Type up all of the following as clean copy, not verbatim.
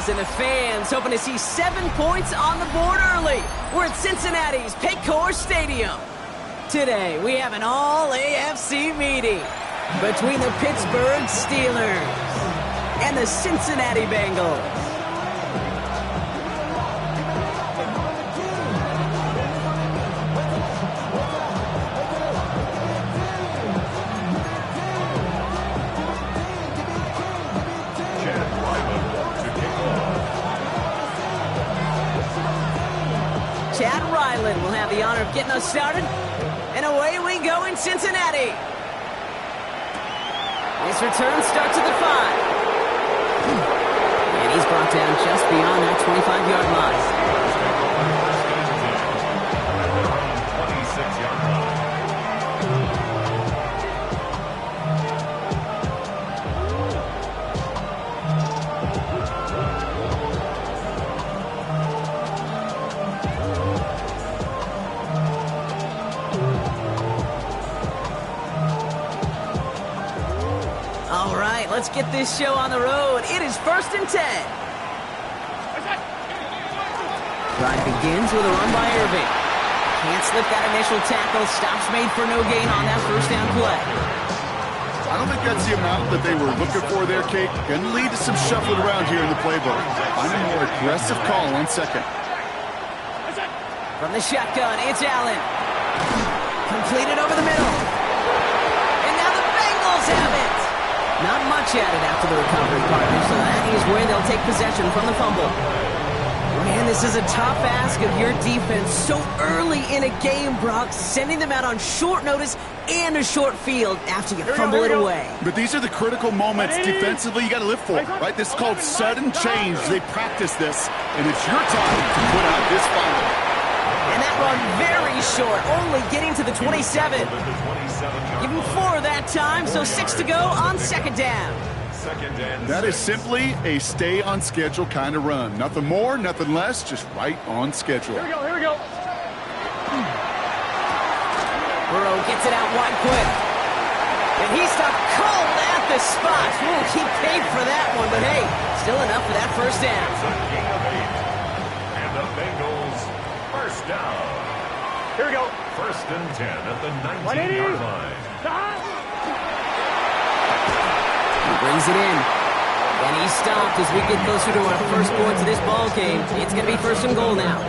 Bengals and the fans hoping to see 7 points on the board early. We're at Cincinnati's Paycor Stadium. Today, we have an all-AFC meeting between the Pittsburgh Steelers and the Cincinnati Bengals. Will have the honor of getting us started. And away we go in Cincinnati. His return starts at the 5. And he's brought down just beyond that 25-yard line. 26-yard line. Let's get this show on the road. It is 1st and 10. Drive begins with a run by Irving. Can't slip that initial tackle. Stops made for no gain on that first down play. I don't think that's the amount that they were looking for there, Kate. Going to lead to some shuffling around here in the playbook. Find a more aggressive call on second. From the shotgun, it's Allen. Completed over the middle. And now the Bengals have it. Not much added after the recovery, partner, so that is where they'll take possession from the fumble. Man, this is a tough ask of your defense so early in a game, Brock, sending them out on short notice and a short field after you fumble it away. But these are the critical moments defensively you got to live for, right? This is called sudden change. They practice this, and it's your time to put out this final. And that run very short, only getting to the 27. Give him 4 that time, so 6 to go on second down. That is simply a stay on schedule kind of run. Nothing more, nothing less, just right on schedule. Here we go. Burrow gets it out wide quick. And he stopped cold at the spot. Ooh, he paid for that one, but hey, still enough for that first down. And the Bengals first down. Here we go. 1st and 10 at the 19-yard line. He brings it in. And he's stopped as we get closer to our first points of this ball game. It's going to be 1st and goal now.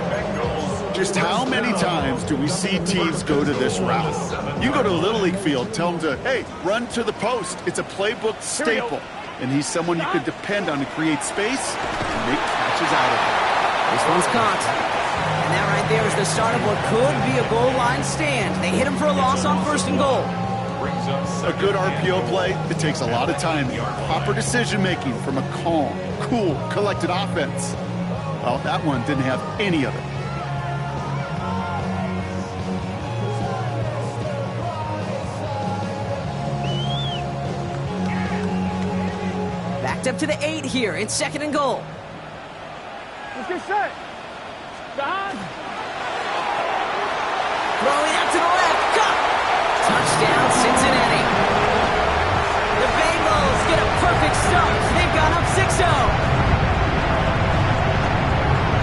Just how many times do we see teams go to this route? You go to a Little League field, tell them to, hey, run to the post. It's a playbook staple. And he's someone you could depend on to create space and make catches out of it. This one's caught. And that right there is the start of what could be a goal line stand. They hit him for a loss on 1st and goal. A good RPO play, it takes a lot of time. Proper decision-making from a calm, cool, collected offense. Well, that one didn't have any of it. Backed up to the 8 here. It's 2nd and goal. Let's get set. Behind. Throwing out to the left. Cut. Touchdown, Cincinnati. The Bengals get a perfect start. They've gone up 6-0.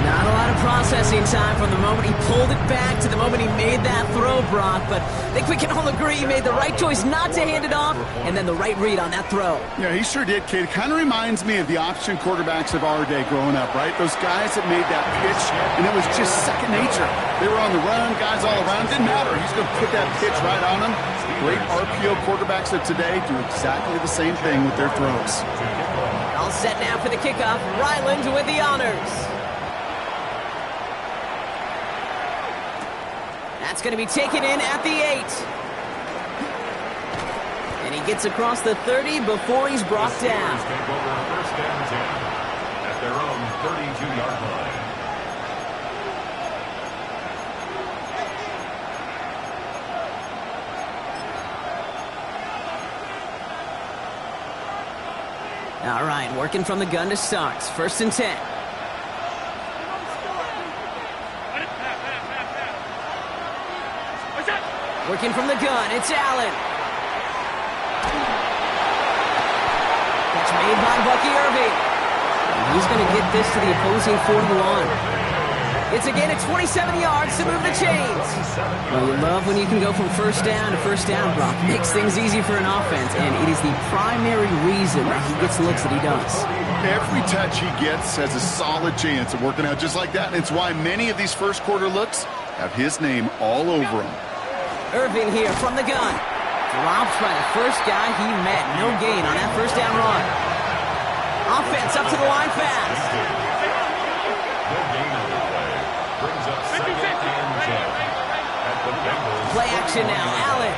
Not a lot of processing time from the moment he pulled it back to the moment he made that throw, Brock. But I think we can all agree he made the right choice not to hand it off, and then the right read on that throw. Yeah, he sure did, kid. It kind of reminds me of the option quarterbacks of our day growing up, right? Those guys that made that pitch, and it was just second nature. They were on the run, guys all around. Didn't matter. He's going to put that pitch right on them. Great RPO quarterbacks of today do exactly the same thing with their throws. All set now for the kickoff. Ryland with the honors. That's going to be taken in at the 8. And he gets across the 30 before he's brought down. Take over 1st and 10 at their own 32-yard line. All right, working from the gun to start. 1st and 10. Working from the gun, it's Allen. Catch made by Bucky Irving. He's going to get this to the opposing 41. It's a gain of 27 yards to move the chains. Well, you love when you can go from first down to first down, Brock. It makes things easy for an offense, and it is the primary reason that he gets the looks that he does. Every touch he gets has a solid chance of working out just like that. It's why many of these first quarter looks have his name all over them. Irving here from the gun. Dropped by the first guy he met. No gain on that first down run. Offense up to the line fast. No gain on the play. Brings up second and 10 at the Bengals. Play action now. Allen.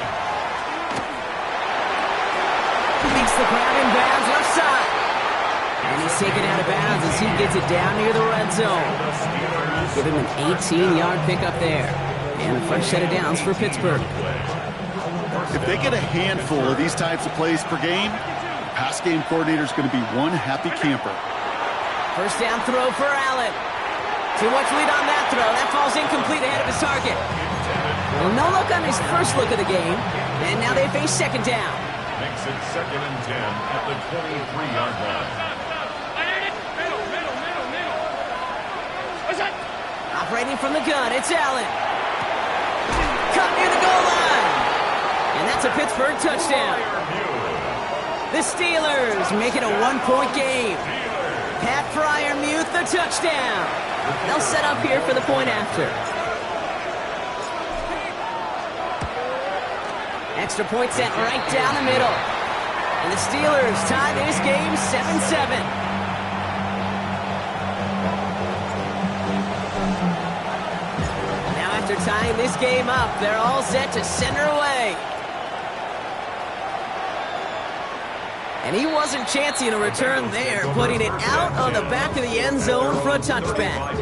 Makes the grab in bounds left side. And he's taken out of bounds as he gets it down near the red zone. Give him an 18-yard pickup there. And a fresh set of downs for Pittsburgh. If they get a handful of these types of plays per game, the pass game coordinator is going to be one happy camper. First down throw for Allen. Too much lead on that throw. That falls incomplete ahead of his target. Well, no look on his first look of the game. And now they face second down. Makes it second and 10 at the 23-yard line. Operating from the gun, it's Allen. Cut near the goal line. And that's a Pittsburgh touchdown. The Steelers make it a one-point game. Pat Freiermuth, the touchdown. They'll set up here for the point after. Extra point sent right down the middle. And the Steelers tie this game 7-7. After tying this game up, they're all set to center away. And he wasn't chancing a return there, putting it out on the back of the end zone for a touchback.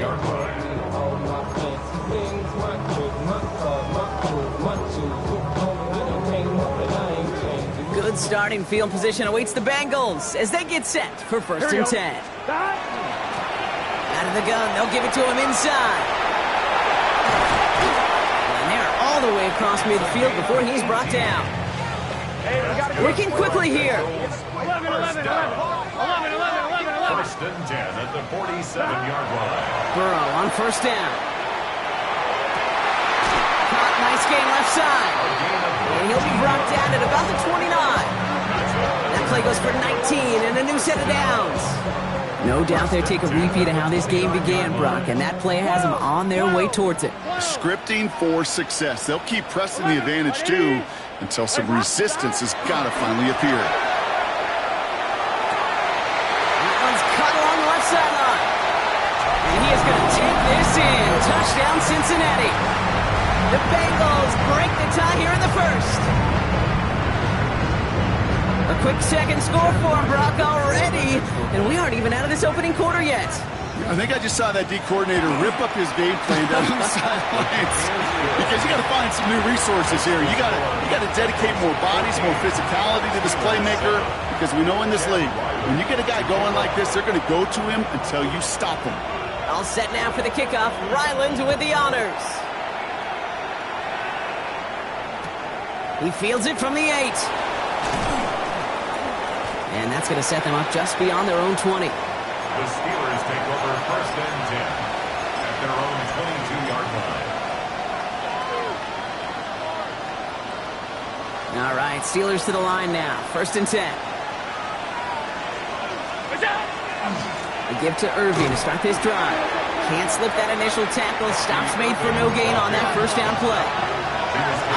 Good starting field position awaits the Bengals as they get set for first and 10. Out of the gun, they'll give it to him inside. All the way across midfield before he's brought down. Working quickly here. 11. First and 10 at the 47-yard line. Burrow on first down. Caught, nice gain left side. And he'll be brought down at about the 29. That play goes for 19 and a new set of downs. No doubt they take a repeat of how this game began, Brock, and that play has them on their way towards it. Scripting for success. They'll keep pressing the advantage, too, until some resistance has got to finally appear. That one's cut along the left sideline. And he is going to take this in. Touchdown, Cincinnati. The Bengals break the tie here in the first. A quick second score for him, Brock, already. And we aren't even out of this opening quarter yet. I think I just saw that D coordinator rip up his game plan down on the sidelines because you got to find some new resources here. You got to dedicate more bodies, more physicality to this playmaker because we know in this league, when you get a guy going like this, they're going to go to him until you stop him. All set now for the kickoff. Ryland with the honors. He fields it from the 8. And that's going to set them up just beyond their own 20. The Steelers take over first and 10 at their own 22-yard line. All right, Steelers to the line now. First and 10. They give to Irving to start this drive. Can't slip that initial tackle. Stops made for no gain on that first down play.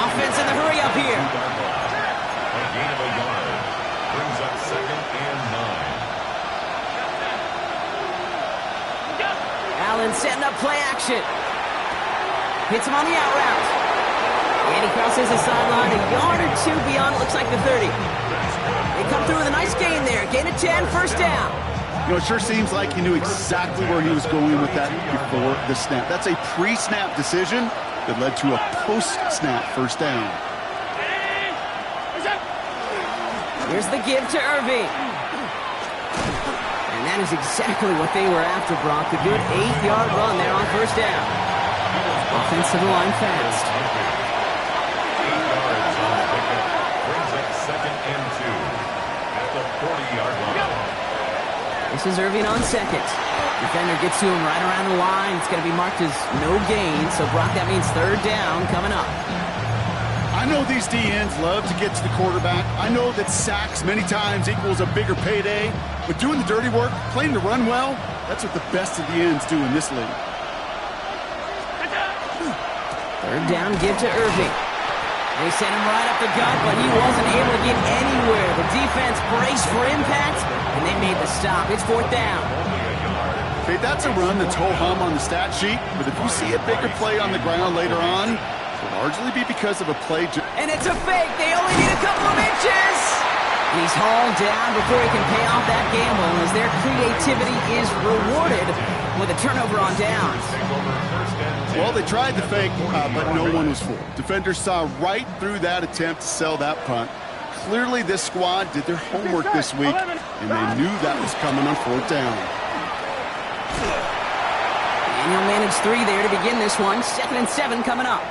Offense in the hurry up here. A gain of a yard brings up second and 9. Allen setting up play action. Hits him on the out route. And he crosses the sideline a yard or two beyond, looks like the 30. They come through with a nice gain there. Gain of 10, first down. You know, it sure seems like he knew exactly where he was going with that before the snap. That's a pre-snap decision that led to a post-snap first down. Here's the give to Irving. And that is exactly what they were after, Brock. A good 8-yard run there on first down. Offensive line fast. 8 yards on the pickup. Brings up second and 2 at the 40-yard line. This is Irving on second. Defender gets to him right around the line. It's going to be marked as no gain. So, Brock, that means third down coming up. I know these DNs love to get to the quarterback. I know that sacks many times equals a bigger payday. But doing the dirty work, playing to run well, that's what the best of the ends do in this league. Third down, give to Irving. They sent him right up the gut, but he wasn't able to get anywhere. The defense braced for impact, and they made the stop. It's fourth down. Okay, that's a run that's ho-hum on the stat sheet, but if you see a bigger play on the ground later on, it'll largely be because of a play. And it's a fake. They only need a couple of inches. He's hauled down before he can pay off that gamble, as their creativity is rewarded with a turnover on downs. Well, they tried the fake, but no one was fooled. Defenders saw right through that attempt to sell that punt. Clearly, this squad did their homework this week, and they knew that was coming on fourth down. And he'll manage 3 there to begin this one. 2nd and 7 coming up.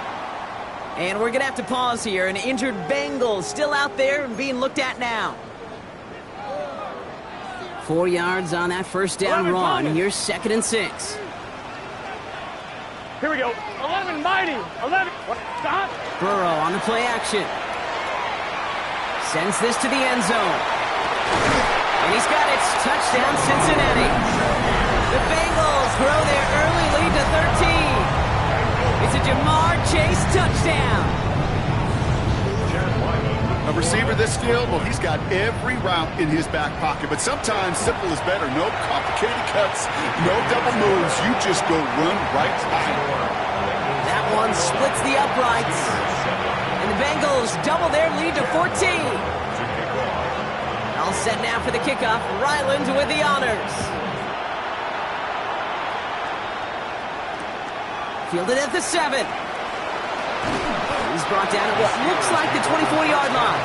And we're going to have to pause here. An injured Bengal still out there and being looked at now. 4 yards on that first down run. Here's 2nd and 6. Here we go. 11 mighty. 11. Stop. Burrow on the play action. Sends this to the end zone. And he's got it. Touchdown, Cincinnati. The Bengals grow their early lead to 13. It's a Jamar Chase touchdown. A receiver this skilled, well, he's got every route in his back pocket, but sometimes simple is better. No complicated cuts, no double moves. You just go run right by him. That one splits the uprights. And the Bengals double their lead to 14. All set now for the kickoff. Ryland with the honors. Fielded at the 7. He's brought down at what looks like the 24-yard line.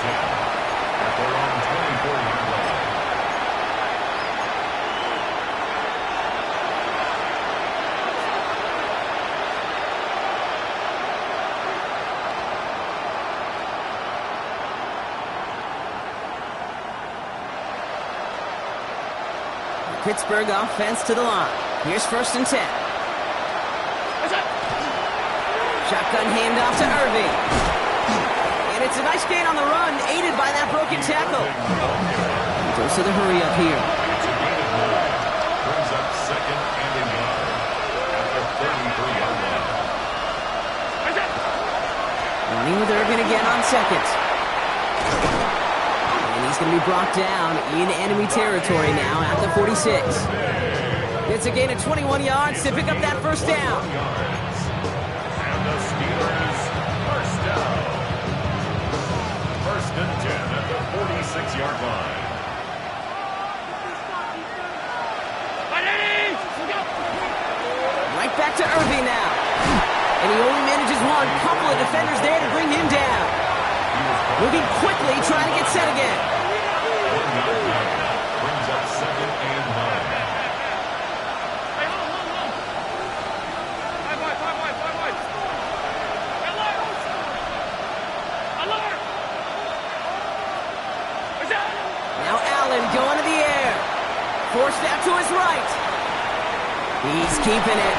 Pittsburgh offense to the line. Here's 1st and 10. Shotgun handoff to Irving. And it's a nice gain on the run, aided by that broken tackle. Goes to the hurry up here. Brings up 2nd and 1 at the 33-yard line. Running with Irving again on 2nd. And he's going to be brought down in enemy territory now at the 46. It's a gain of 21 yards to pick up that first down. The Steelers first down. 1st and 10 at the 46-yard line. Right back to Irving now. And he only manages one. Couple of defenders there to bring him down. Moving quickly, trying to get set again. Brings up 2nd and 9. Going to the air. Forced out to his right. He's keeping it.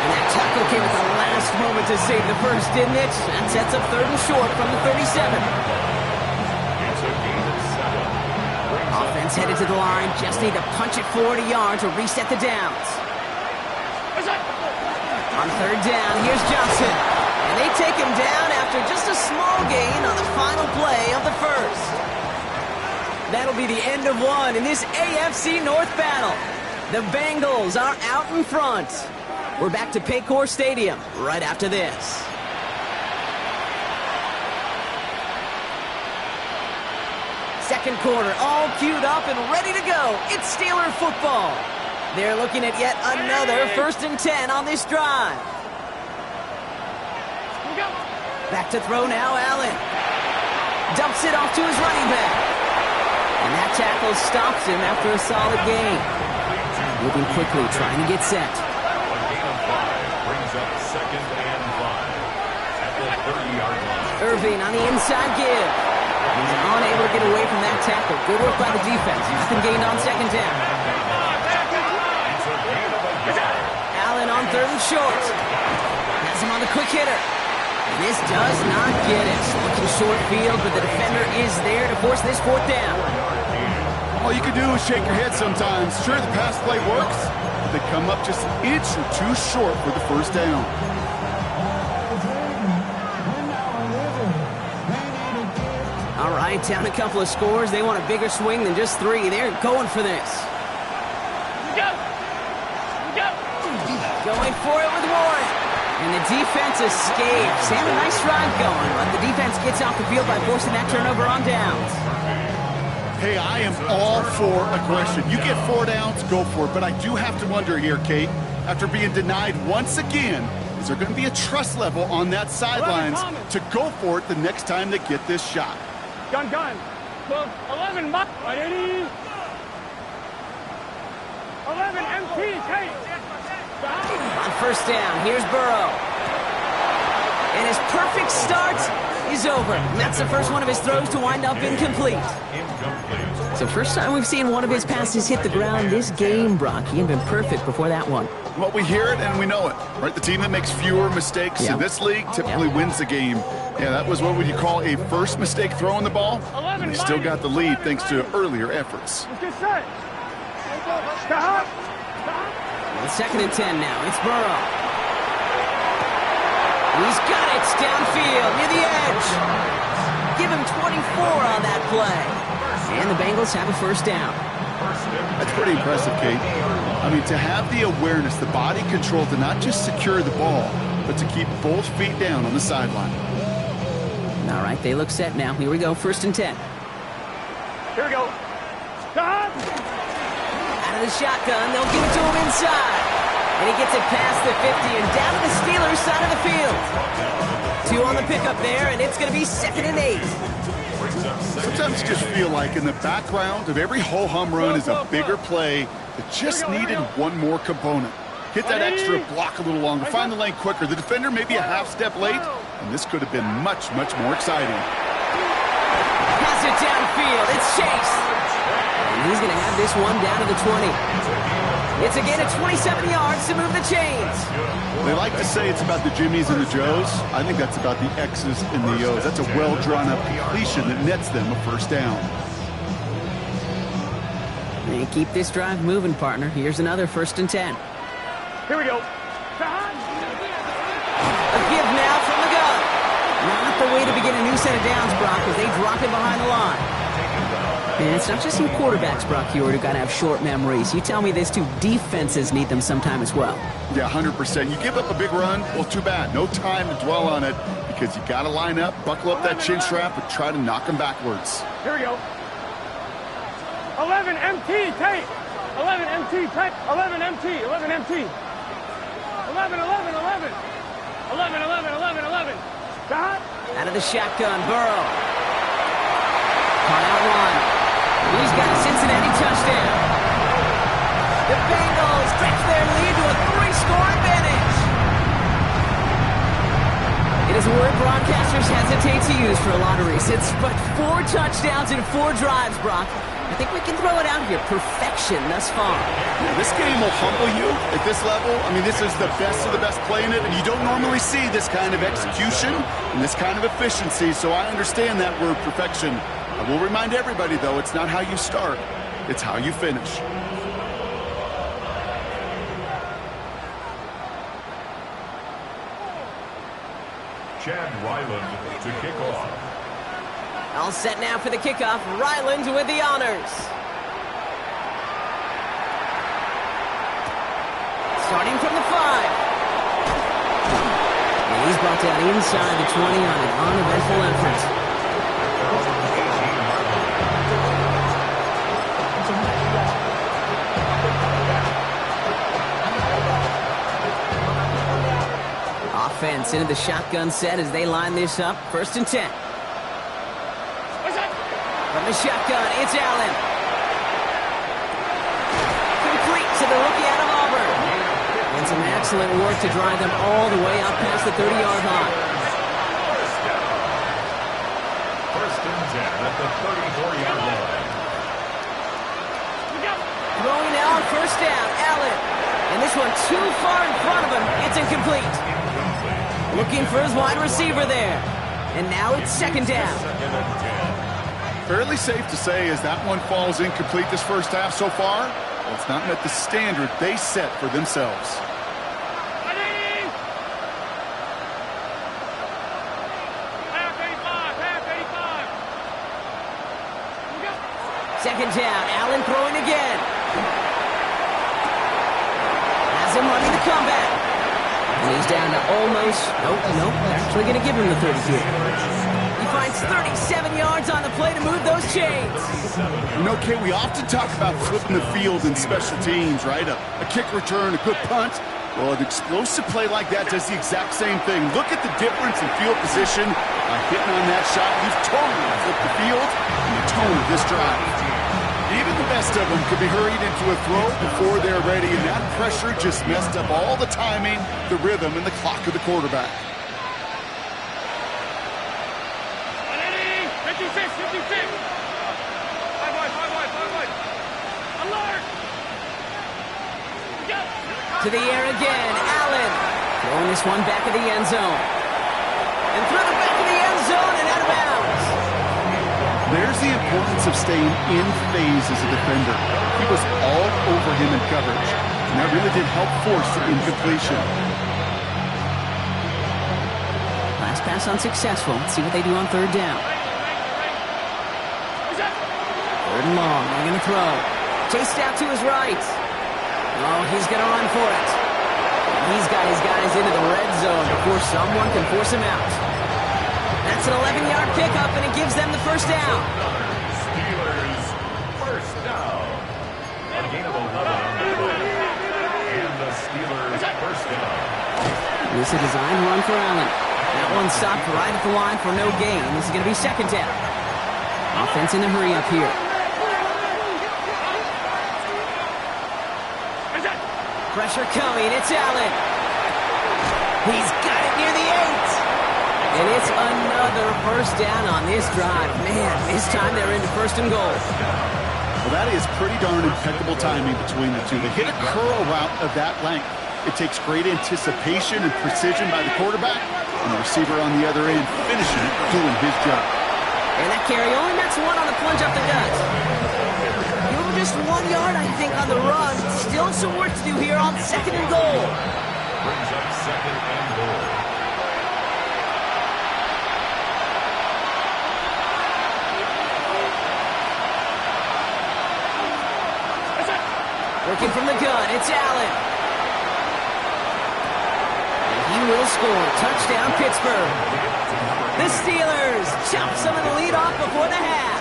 And that tackle came at the last moment to save the first, didn't it? That sets up 3rd and short from the 37. It's a gain of 7. Offense headed to the line. Just need to punch it 40 yards to reset the downs. On 3rd down, here's Johnson. And they take him down after just a small gain on the final play of the first. That'll be the end of one in this AFC North battle. The Bengals are out in front. We're back to Paycor Stadium right after this. Second quarter, all queued up and ready to go. It's Steeler football. They're looking at yet another 1st and 10 on this drive. Back to throw now, Allen. Dumps it off to his running back. And that tackle stops him after a solid gain. Moving quickly, trying to get set. A gain of 5 brings up 2nd and 5 at the 30-yard line. Irving on the inside give. He's unable to get away from that tackle. Good work by the defense. He's been gained on 2nd down. third and short. Has him on the quick hitter. This does not get it. Looking short field, but the defender is there to force this fourth down. All you can do is shake your head sometimes. Sure, the pass play works, but they come up just an inch or two short for the first down. All right, down a couple of scores. They want a bigger swing than just 3. They're going for this. Going for it with Ward. And the defense escapes. They have a nice drive going, but the defense gets off the field by forcing that turnover on downs. Hey, I am all for aggression. You get 4 downs, go for it. But I do have to wonder here, Kate, after being denied once again, is there going to be a trust level on that sidelines to go for it the next time they get this shot? Gun. 11, ready. 11, MT, take. On first down, here's Burrow. And his perfect start is over. And that's the first one of his throws to wind up incomplete. So first time we've seen one of his passes hit the ground this game, Brock. He had been perfect before that one. Well, we hear it and we know it, right? The team that makes fewer mistakes in this league typically wins the game. Yeah, that was what would you call a first mistake throwing the ball. And they still got the lead thanks to earlier efforts. Let's get set. Stop. Well, 2nd and 10 now. It's Burrow. He's got it downfield near the edge. Give him 24 on that play. And the Bengals have a first down. That's pretty impressive, Kate. I mean, to have the awareness, the body control to not just secure the ball, but to keep both feet down on the sideline. All right, they look set now. Here we go, 1st and 10. Here we go. Stop. Out of the shotgun, they'll give it to him inside. And he gets it past the 50 and down to the Steelers' side of the field. 2 on the pickup there, and it's going to be 2nd and 8. Sometimes you just feel like in the background of every ho-hum run is a bigger play that just needed one more component. Hit that extra block a little longer, find the lane quicker. The defender may be a half step late, and this could have been much, much more exciting. Pass it downfield. It's Chase. And he's going to have this one down to the 20. It's again at 27 yards to move the chains. They like to say it's about the Jimmies and the Joes. I think that's about the X's and the O's. That's a well-drawn-up completion that nets them a first down. And keep this drive moving, partner. Here's another 1st and 10. Here we go. A give now from the gun. Not the way to begin a new set of downs, Brock, as they drop it behind the line. And it's not just you quarterbacks, Brock Heward, who got to have short memories. You tell me this too, defenses need them sometime as well. Yeah, 100%. You give up a big run, well, too bad. No time to dwell on it because you got to line up, buckle up that chin strap, and try to knock them backwards. Here we go. 11 MT, take. 11 MT, take. 11 MT, 11 MT. 11. 11. Stop. Out of the shotgun, Burrow. Caught out one. He's got a Cincinnati touchdown. The Bengals stretch their lead to a 3-score advantage. It is a word broadcasters hesitate to use for a lottery. It's but 4 touchdowns in 4 drives, Brock. I think we can throw it out here. Perfection thus far. Yeah, this game will humble you at this level. I mean, this is the best of the best playing it, and you don't normally see this kind of execution and this kind of efficiency, so I understand that word perfection. I will remind everybody, though, it's not how you start, it's how you finish. Chad Ryland to kick off. All set now for the kickoff. Ryland with the honors. Starting from the 5. And he's brought down inside the 20 on an uneventful effort. Offense into the shotgun set as they line this up. 1st and 10. From the shotgun, it's Allen. Complete to the rookie out of Auburn. And some excellent work to drive them all the way up past the 30-yard line. 1st and 10 at the 34-yard line. Throwing now on 1st down, Allen. And And this one too far in front of him. It's incomplete. Looking for his wide receiver there. And now it's second down. Fairly safe to say as that one falls incomplete this first half so far, well, it's not met the standard they set for themselves. Second down, Allen throwing again. Has him running the comeback. And he's down to almost, nope, actually going to give him the 30 here. He finds 37 yards on the play to move those chains. You know, Kate, we often talk about flipping the field in special teams, right? A kick return, a good punt. Well, an explosive play like that does the exact same thing. Look at the difference in field position. By hitting on that shot, you've totally flipped the field and the tone of this drive. Even the best of them could be hurried into a throw before they're ready, and that pressure just messed up all the timing, the rhythm, and the clock of the quarterback. 56, 56. Five wide. Alert. To the air again, Allen. Throwing this one back of the end zone. And through the back of the end zone and out of bounds. There's the importance of staying in phase as a defender. He was all over him in coverage, and that really did help force the incompletion. Last pass unsuccessful. Let's see what they do on third down. Third and long. They're going to throw. Chased out to his right. Oh, he's going to run for it. He's got his guys into the red zone before someone can force him out. That's an 11-yard pickup, and it gives them the first down. Steelers first down. A gain of 11 on the play. And the Steelers first down. This is a design run for Allen. That one stopped right at the line for no gain. This is going to be second down. Offense in a hurry up here. Pressure coming. It's Allen. He's got it near the 8. And it's another first down on this drive. Man, this time they're into first and goal. Well, that is pretty darn impeccable timing between the two. They hit a curl route of that length. It takes great anticipation and precision by the quarterback, and the receiver on the other end finishing it, doing his job. And that carry only nets one on the plunge up the gut. Just 1 yard, I think, on the run. Still some work to do here on second and goal. Brings up second and goal. Working from the gun, it's Allen. And he will score. Touchdown, Pittsburgh. The Steelers chop some of the lead off before the half.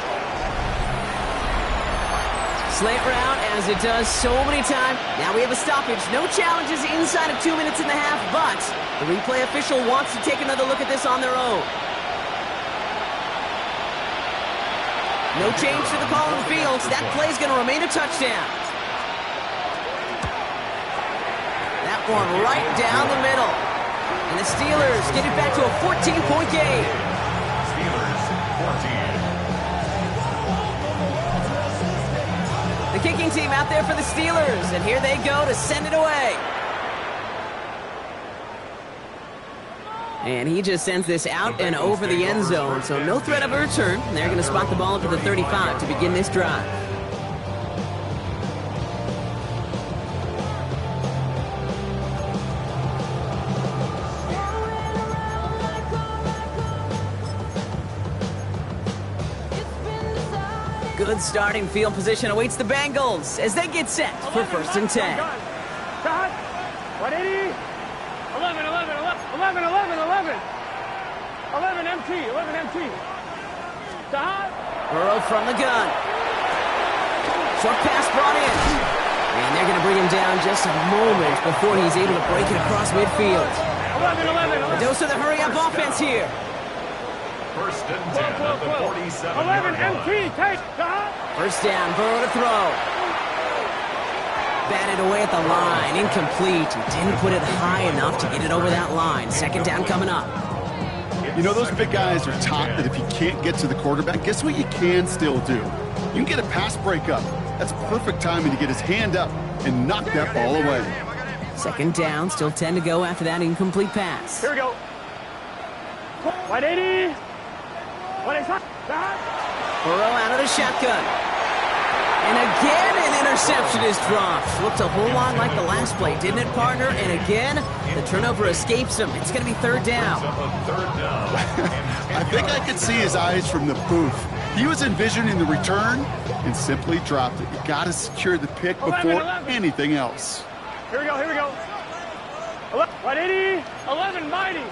Slant route, as it does so many times. Now we have a stoppage. No challenges inside of 2 minutes and a half, but the replay official wants to take another look at this on their own. No change to the call on the field, so that play is going to remain a touchdown. That one right down the middle. And the Steelers get it back to a 14-point game. Steelers 14. The kicking team out there for the Steelers, and here they go to send it away. And he just sends this out and over the end zone, so no threat of a return. They're going to spot the ball up to the 35 to begin this drive. Good starting field position awaits the Bengals as they get set for first and 10. 180. 11 MT. Burrow from the gun. Short pass brought in. And they're going to bring him down just a moment before he's able to break it across midfield. 11. A dose of the hurry-up offense here. First and 10 at the 47. 11 MT. Take. First down, Burrow to throw. Batted away at the line, incomplete. He didn't put it high enough to get it over that line. Second down coming up. You know, those big guys are taught that if you can't get to the quarterback, guess what you can still do? You can get a pass breakup. That's perfect timing to get his hand up and knock that ball away. Second down, still 10 to go after that incomplete pass. Here we go. 180. 180. Burrow out of the shotgun. And again, an interception is dropped. Looked a whole lot like the last play, didn't it, partner? And again, the turnover escapes him. It's going to be third down. I think I could see his eyes from the booth. He was envisioning the return and simply dropped it. You got to secure the pick before anything else. Here we go, here we go. 180, 11, mighty.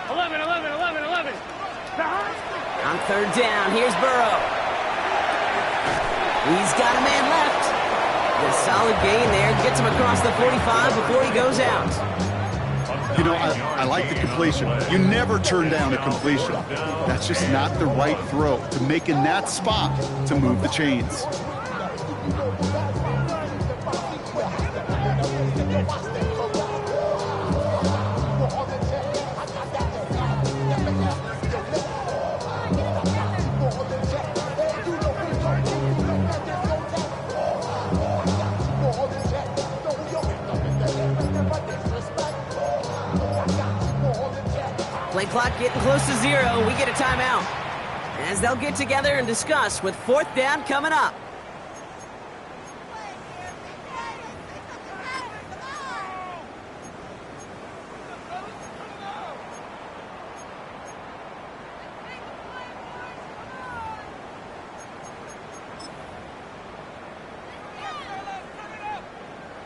11, 11, 11, 11. On third down, here's Burrow. He's got a man left. A solid gain there. Gets him across the 45 before he goes out. You know, I like the completion. You never turn down a completion. That's just not the right throw to make in that spot to move the chains. Play clock getting close to 0. We get a timeout as they'll get together and discuss with fourth down coming up.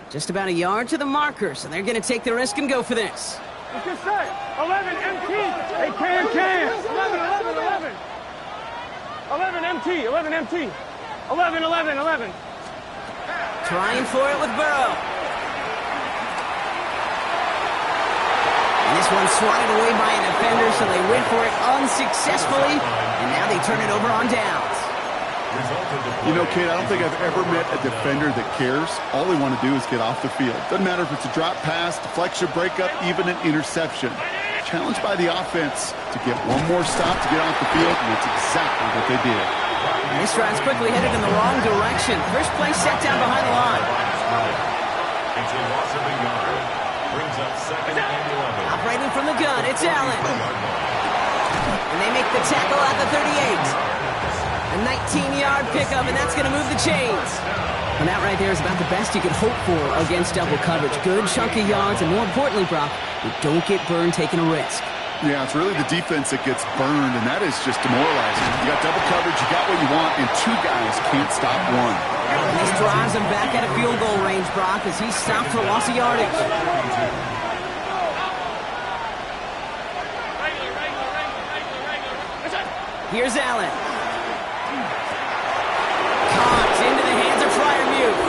Just about a yard to the markers, and they're going to take the risk and go for this. It's just set. 11 MT. Hey, can. 11, 11, 11. 11 MT. 11 MT. 11, 11, 11. Trying for it with Burrow. And this one's swatted away by a defender, so they went for it unsuccessfully, and now they turn it over on downs. You know, Kate, I don't think I've ever met a defender that cares. All they want to do is get off the field. Doesn't matter if it's a drop pass, deflection, breakup, even an interception. Challenged by the offense to get one more stop to get off the field, and that's exactly what they did. And this drive's quickly headed in the wrong direction. First play set down behind the line. It's a loss of a yard. Brings up second and 11. Operating from the gun, it's Allen. And they make the tackle at the 38. A 19-yard pickup, and that's going to move the chains. And that right there is about the best you could hope for against double coverage. Good chunky yards, and more importantly, Brock, you don't get burned taking a risk. Yeah, it's really the defense that gets burned, and that is just demoralizing. You got double coverage, you got what you want, and two guys can't stop one. And this drives him back at a field goal range, Brock, as he's stopped for loss of yardage. Here's Allen. Caught into the hands of Fryermuth.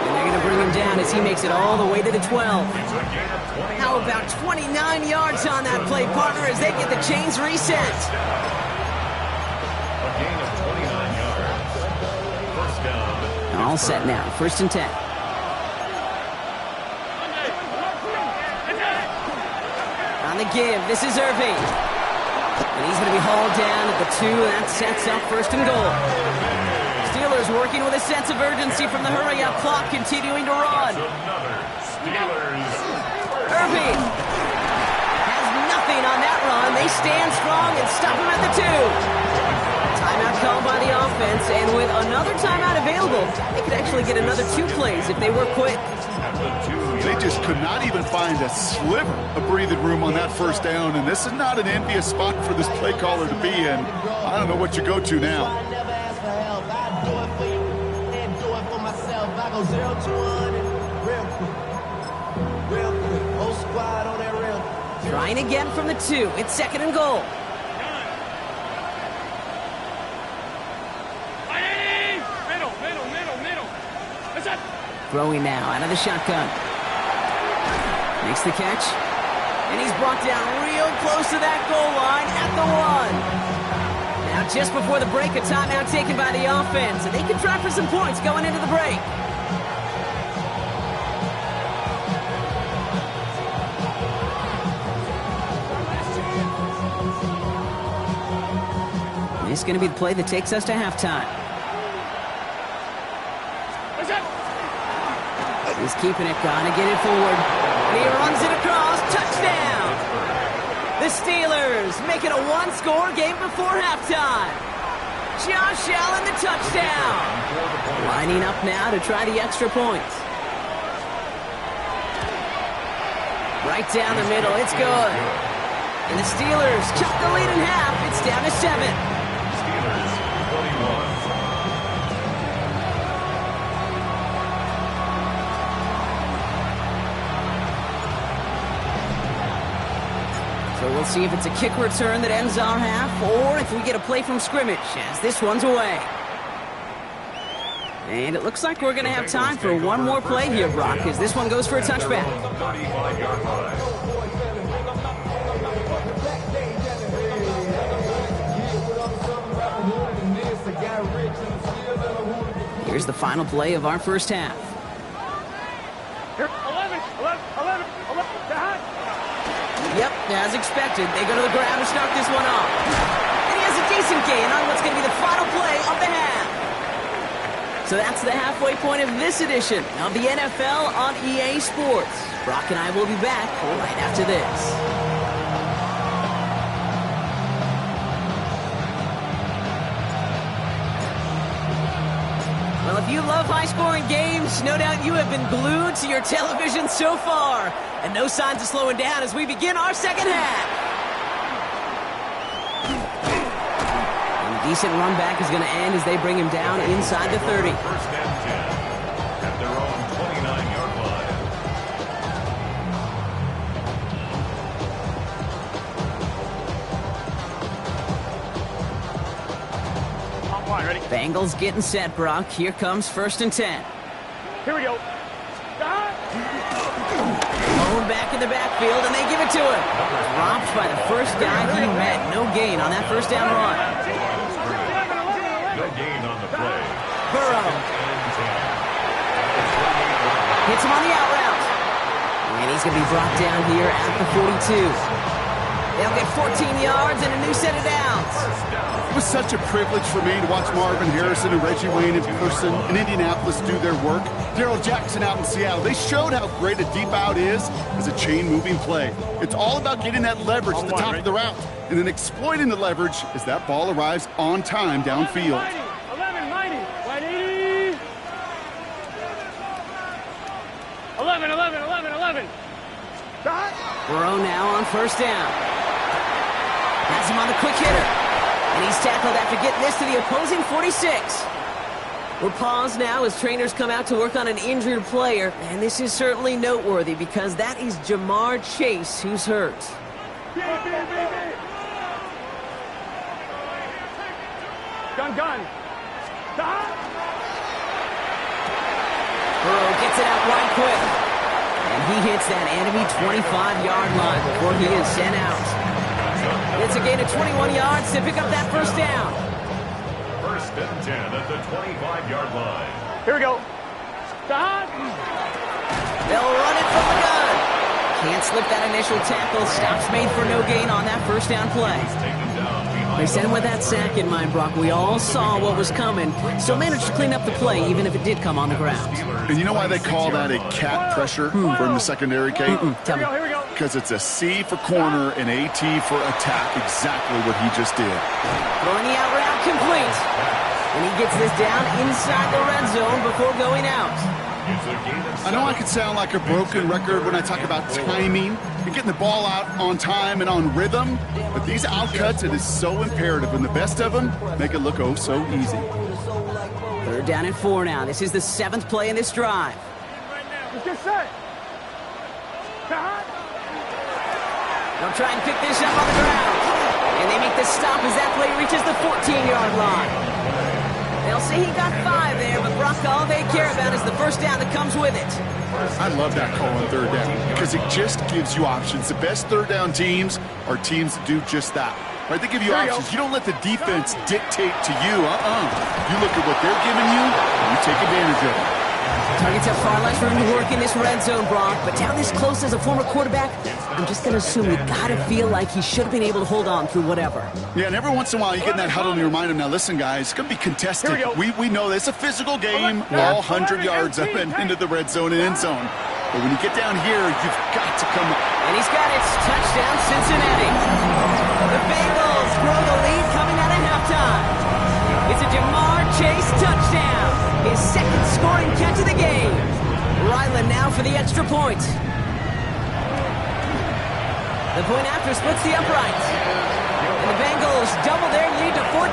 And they're going to bring him down as he makes it all the way to the 12. How about 29 yards on that play, partner, as they get the chains reset. A gain of 29 yards. First down. All set now. First and 10. On the give, this is Irving. And he's going to be hauled down at the 2, and that sets up first and goal. Steelers working with a sense of urgency from the hurry-up clock, continuing to run. Irving has nothing on that run. They stand strong and stop him at the 2. Timeout called by the offense, and with another timeout available, they could actually get another 2 plays if they were quick. They just could not even find a sliver of breathing room on that first down, and this is not an envious spot for this play caller to be in. I don't know what you go to now. Trying again from the 2. It's second and goal. Middle. Throwing now out of the shotgun. Makes the catch. And he's brought down real close to that goal line at the 1. Now just before the break, a timeout taken by the offense. And they can try for some points going into the break. This is going to be the play that takes us to halftime. He's keeping it, gonna get it forward. Steelers make it a one-score game before halftime. Josh Allen, the touchdown. Lining up now to try the extra point. Right down the middle, it's good. And the Steelers cut the lead in half. It's down to 7. Steelers 21. So we'll see if it's a kick return that ends our half, or if we get a play from scrimmage, as this one's away. And it looks like we're going to have time for one more play here, Brock, as this one goes for a touchback. 35-yard line. Here's the final play of our first half. 11. Yep, as expected, they go to the ground to start this one off. And he has a decent gain on what's going to be the final play of the half. So that's the halfway point of this edition of the NFL on EA Sports. Brock and I will be back right after this. Well, if you love high-scoring games, no doubt you have been glued to your television so far. And no signs of slowing down as we begin our second half. And a decent run back is going to end as they bring him down inside the 30. First and 10 at their own 29-yard line. Top line, ready? Bengals getting set, Brock. Here comes 1st and 10. Here we go. Blown back in the backfield, and they give it to him. Robbed by the first guy he met. No gain on that first down run. No gain on the play. Burrow hits him on the out route. And he's going to be brought down here at the 42. They'll get 14 yards and a new set of downs. It was such a privilege for me to watch Marvin Harrison and Reggie Wayne in person in Indianapolis do their work. Darrell Jackson out in Seattle. They showed how great a deep out is as a chain-moving play. It's all about getting that leverage at the top of the route and then exploiting the leverage as that ball arrives on time downfield. 11, 90. 11. Burrow now on 1st down. Has him on the quick hitter. And he's tackled after getting this to the opposing 46. We're paused now as trainers come out to work on an injured player. And this is certainly noteworthy because that is Jamar Chase who's hurt. Gun. Burrow gets it out wide quick. And he hits that enemy 25-yard line before he is sent out. It's a gain of 21 yards to pick up that first down. 1st and 10 at the 25-yard line. Here we go. They'll run it from the gun. Can't slip that initial tackle. Stops made for no gain on that first down play. They sent him with that sack in mind, Brock. We all saw what was coming. Still managed to clean up the play, even if it did come on the ground. And you know why they call that a cat pressure from the secondary, Kate? Tell me. Here we go. Because it's a C for corner and AT for attack. Exactly what he just did. Throwing the out route complete. And he gets this down inside the red zone before going out. I know I could sound like a broken record when I talk about timing and getting the ball out on time and on rhythm, but these outcuts, it is so imperative, and the best of them make it look oh so easy. 3rd down and 4 now. This is the 7th play in this drive. Let's get set. They'll try and pick this up on the ground. And they make the stop as that play reaches the 14-yard line. They'll say he got 5 there, but Brock, all they care about is the first down that comes with it. I love that call on 3rd down because it just gives you options. The best 3rd down teams are teams that do just that. Right? They give you options. You don't let the defense dictate to you. You look at what they're giving you, and you take advantage of it. Targets have far less room to work in this red zone, Brock, but down this close as a former quarterback, I'm just going to assume you got to feel like he should have been able to hold on through whatever. Yeah, and every once in a while you get in that huddle and you remind him, now listen, guys, it's going to be contested. We know this. It's a physical game, all 100 yards up and into the red zone and end zone. But when you get down here, you've got to come up. And he's got it. Touchdown, Cincinnati. The Bengals grow the lead coming out of halftime. It's a Jamar Chase touchdown. His second scoring catch of the game. Ryland now for the extra point. The point after splits the uprights. And the Bengals double their lead to 14.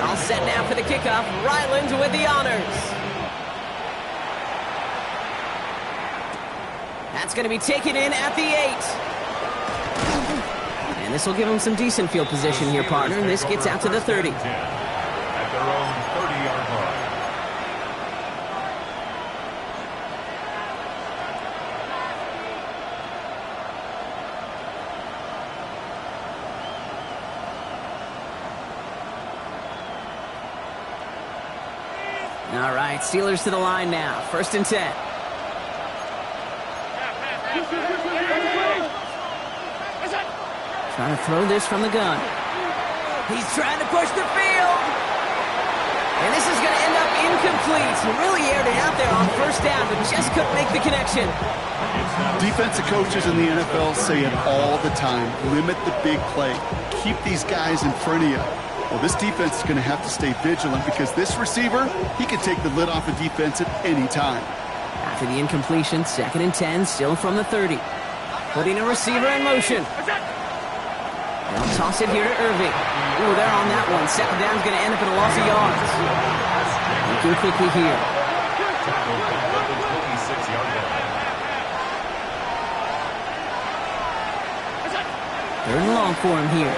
All set now for the kickoff. Ryland with the honors. That's going to be taken in at the 8. And this will give them some decent field position here, partner. And this gets out to the 30. At their own 30-yard line. All right, Steelers to the line now. 1st and 10. Trying to throw this from the gun. He's trying to push the field. And this is going to end up incomplete. He really aired it out there on 1st down, but just couldn't make the connection. Defensive coaches in the NFL say it all the time. Limit the big play. Keep these guys in front of you. Well, this defense is going to have to stay vigilant because this receiver, he can take the lid off a defense at any time. After the incompletion, 2nd and 10, still from the 30. Putting a receiver in motion. They'll toss it here to Irving. Ooh, they're on that one. 2nd down's going to end up in a loss of yards. Looking quickly here. 3rd and long for him here.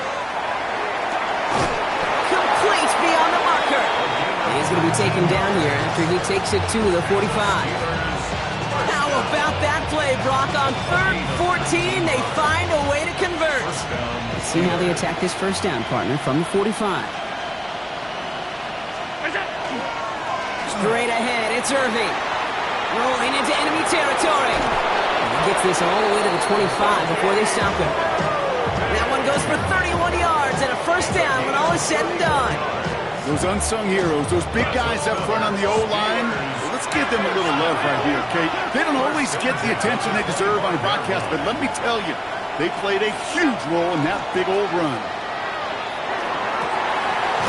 Complete beyond the marker. And he's going to be taken down here after he takes it to the 45. How about that play, Brock? On 3rd and 14, they find a way to convert. Let's see how they attack this 1st down, partner, from the 45. Straight ahead, it's Irving. Rolling into enemy territory. And he gets this all the way to the 25 before they stop him. That one goes for 31 yards and a 1st down when all is said and done. Those unsung heroes, those big guys up front on the O-line, let's give them a little love right here, okay? They don't always get the attention they deserve on a broadcast, but let me tell you, they played a huge role in that big old run.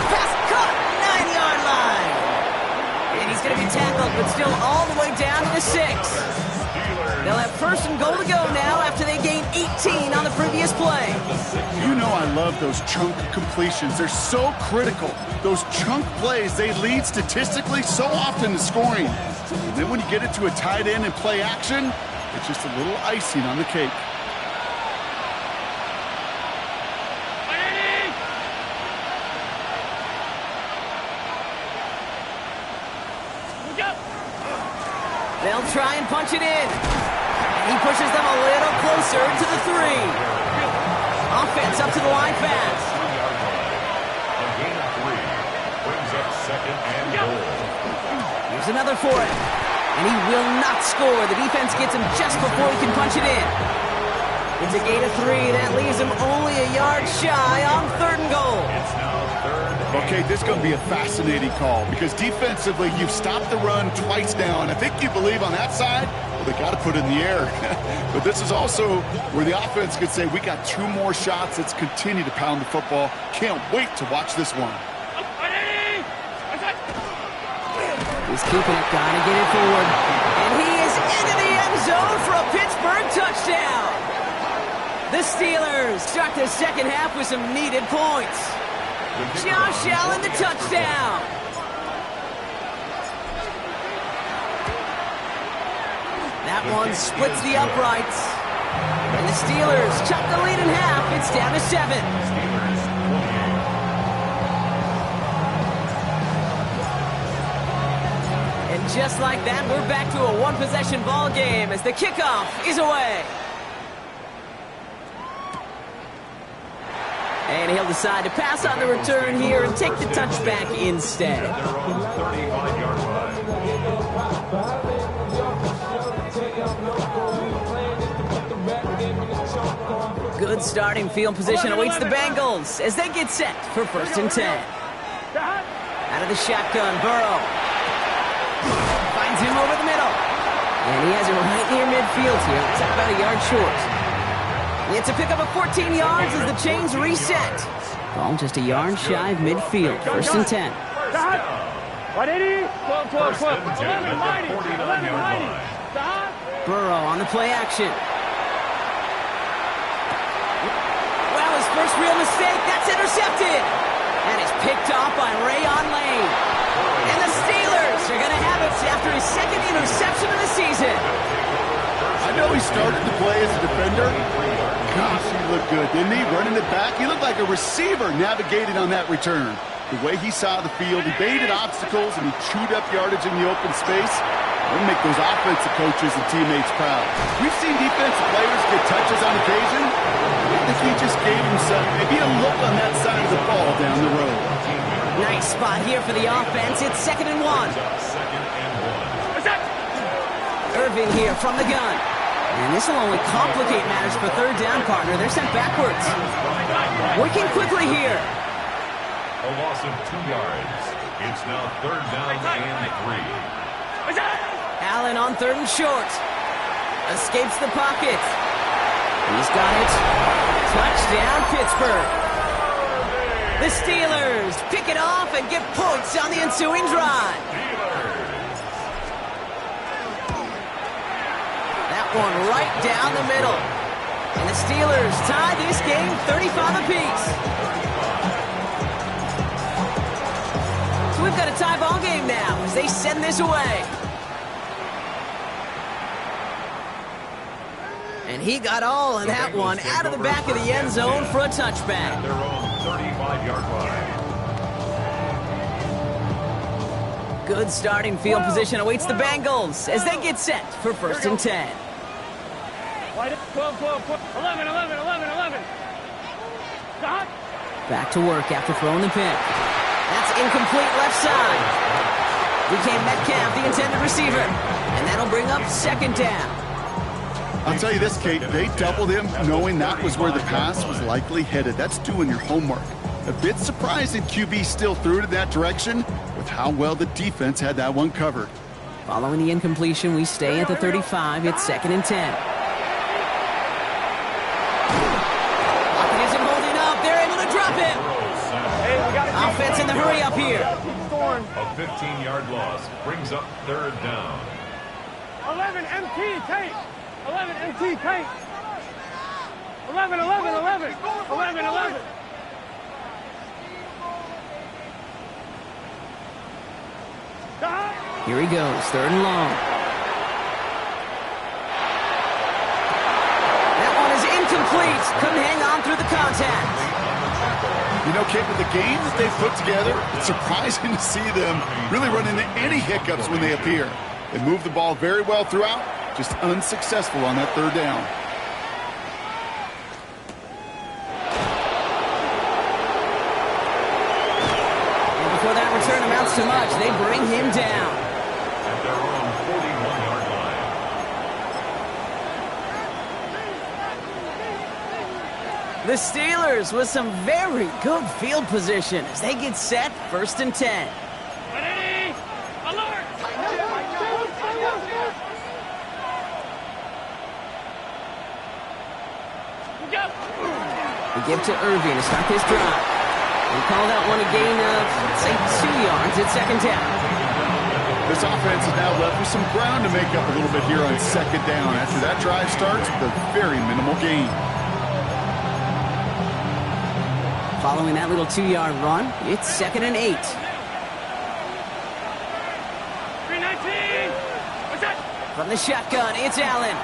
Pass caught, 9-yard line. And he's going to be tackled, but still all the way down to the 6. They'll have 1st and goal to go now after they gained 18 on the previous play. You know I love those chunk completions. They're so critical. Those chunk plays, they lead statistically so often to scoring. And then when you get it to a tight end and play action, it's just a little icing on the cake. They'll try and punch it in. He pushes them a little closer to the 3. Offense up to the line fast. A gain of 3 brings up 2nd and goal. Here's another for it. And he will not score. The defense gets him just before he can punch it in. It's a gain of 3. That leaves him only a yard shy on 3rd and goal. It's now 3rd. Okay, this is going to be a fascinating call because defensively, you've stopped the run twice now, and I think you believe on that side, well, they got to put it in the air. But this is also where the offense could say, we got 2 more shots. Let's continue to pound the football. Can't wait to watch this one. He's keeping it, gotta get it forward. And he is into the end zone for a Pittsburgh touchdown. The Steelers start the 2nd half with some needed points. Josh Allen, the touchdown. That one splits the uprights. And the Steelers chop the lead in half. It's down to 7. And just like that, we're back to a 1-possession ball game as the kickoff is away. And he'll decide to pass on the return here and take the touchback instead. Their own 35-yard line. Good starting field position awaits the Bengals as they get set for 1st and 10. Out of the shotgun, Burrow finds him over the middle. And he has it right near midfield here. It's about a yard short. It's a pickup of 14 yards as the chains reset. Ball just a yard shy of midfield. First and 10. 180, 12, 12, 12. 11, mighty, 11, mighty. Stop. Burrow on the play action. Well, his first real mistake. That's intercepted. And it's picked off by Rayon Lane. And the Steelers are going to have it after his second interception of the season. I know he started to play as a defender. Gosh, he looked good, didn't he? Running it back, he looked like a receiver navigating on that return. The way he saw the field, he baited obstacles, and he chewed up yardage in the open space. It'll make those offensive coaches and teammates proud. We've seen defensive players get touches on occasion. I think he just gave himself maybe a look on that side of the ball down the road. Nice spot here for the offense. It's 2nd and 1. Irving here from the gun. And this will only complicate matters for third down, partner. They're sent backwards. Working quickly here. A loss of 2 yards. It's now 3rd down and 3. Allen on 3rd and short. Escapes the pocket. He's got it. Touchdown, Pittsburgh. The Steelers pick it off and get points on the ensuing drive. That one right down the middle. And the Steelers tie this game 35 apiece. So we've got a tie ball game now as they send this away. And he got all of that one out of the back of the end zone for a touchback. Their own 35-yard line. Good starting field position awaits the Bengals as they get set for 1st and 10. 12, 12, 12. 11, 11, 11, 11. Stop. Back to work after throwing the pick. That's incomplete left side. DK Metcalf, the intended receiver. And that'll bring up 2nd down. I'll tell you this, Kate, they doubled him knowing that was where the pass was likely headed. That's doing your homework. A bit surprising QB still threw it in that direction with how well the defense had that one covered. Following the incompletion, we stay at the 35. It's 2nd and 10. Lockett isn't holding up. They're able to drop him. Offense in the hurry up here. A 15-yard loss brings up 3rd down. 11 MT tape. 11 MT tape. 11, 11, 11. 11, 11. Here he goes, 3rd and long. That one is incomplete. Couldn't hang on through the contact. You know, Kate, with the game that they've put together, it's surprising to see them really run into any hiccups when they appear. They move the ball very well throughout, just unsuccessful on that 3rd down. And before that return amounts to much, they bring him down. At their own 41-yard line. The Steelers with some very good field position as they get set 1st and 10. Alert! We give to Irving to start this drive. We call that one a gain of, let's say, 2 yards at 2nd down. This offense is now left with some ground to make up a little bit here on 2nd down after that drive starts with a very minimal gain. Following that little 2-yard run, it's 2nd and 8. 319. What's that? From the shotgun, it's Allen.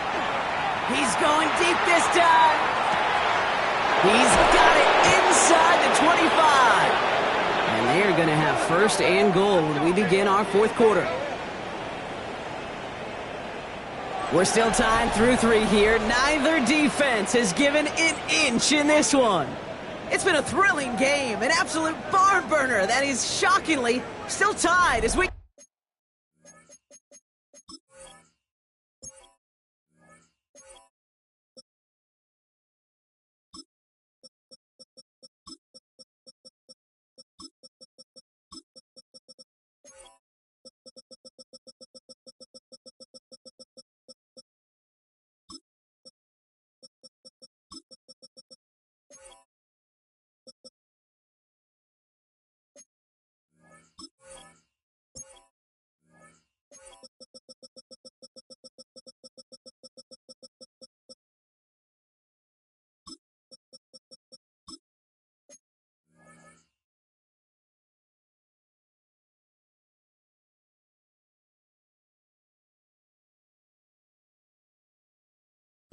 He's going deep this time. He's got it inside the 25. And they are going to have 1st and goal when we begin our 4th quarter. We're still tied through 3 here. Neither defense has given an inch in this one. It's been a thrilling game, an absolute barn burner that is shockingly still tied as we...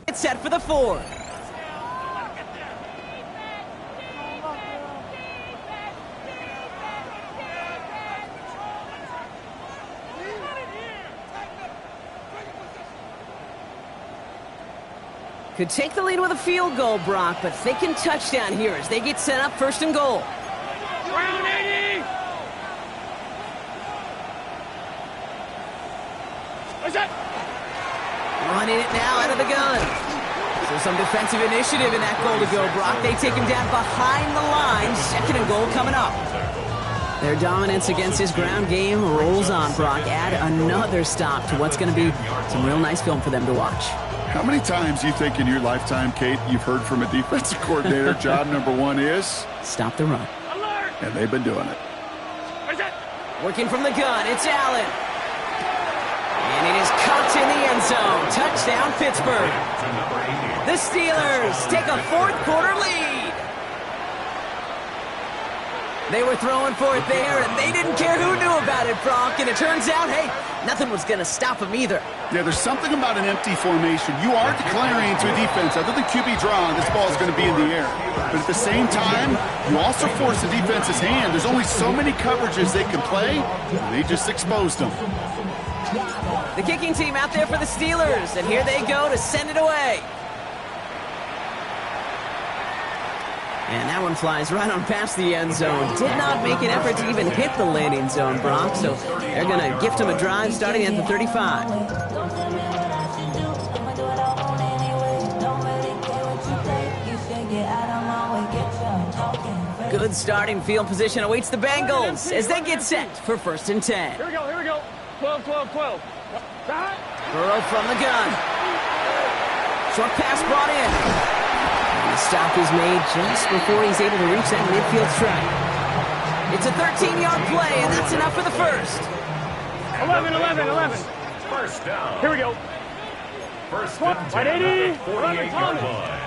It's set for the 4. Could take the lead with a field goal, Brock, but thinking touchdown here as they get set up 1st and goal. Round 80. What's that? Running it now out of the gun. So some defensive initiative in that goal to go, Brock. They take him down behind the line. 2nd and goal coming up. Their dominance against his ground game rolls on, Brock. Add another stop to what's going to be some real nice film for them to watch. How many times do you think in your lifetime, Kate, you've heard from a defensive coordinator, job number 1 is? Stop the run. Alert. And they've been doing it. What's that? Working from the gun, it's Allen. And it is caught in the end zone. Touchdown, Pittsburgh. The Steelers take a 4th quarter lead. They were throwing for it there, and they didn't care who knew about it, Brock. And it turns out, hey, nothing was going to stop them either. Yeah, there's something about an empty formation. You are declaring to a defense, other than QB draw, this ball is going to be in the air. But at the same time, you also force the defense's hand. There's only so many coverages they can play, and they just exposed them. The kicking team out there for the Steelers, and here they go to send it away. And that one flies right on past the end zone. Did not make an effort to even hit the landing zone, Brock, so they're going to gift him a drive starting at the 35. Good starting field position awaits the Bengals as they get set for 1st and 10. Here we go, here we go. 12, 12, 12. Burrow from the gun. Short pass brought in. And the stop is made just before he's able to reach that midfield strike. It's a 13-yard play, and that's enough for the 1st. 11, 11, 11. 1st down. Here we go. 1st and 10 right, 80. at the 48-yard 11, line.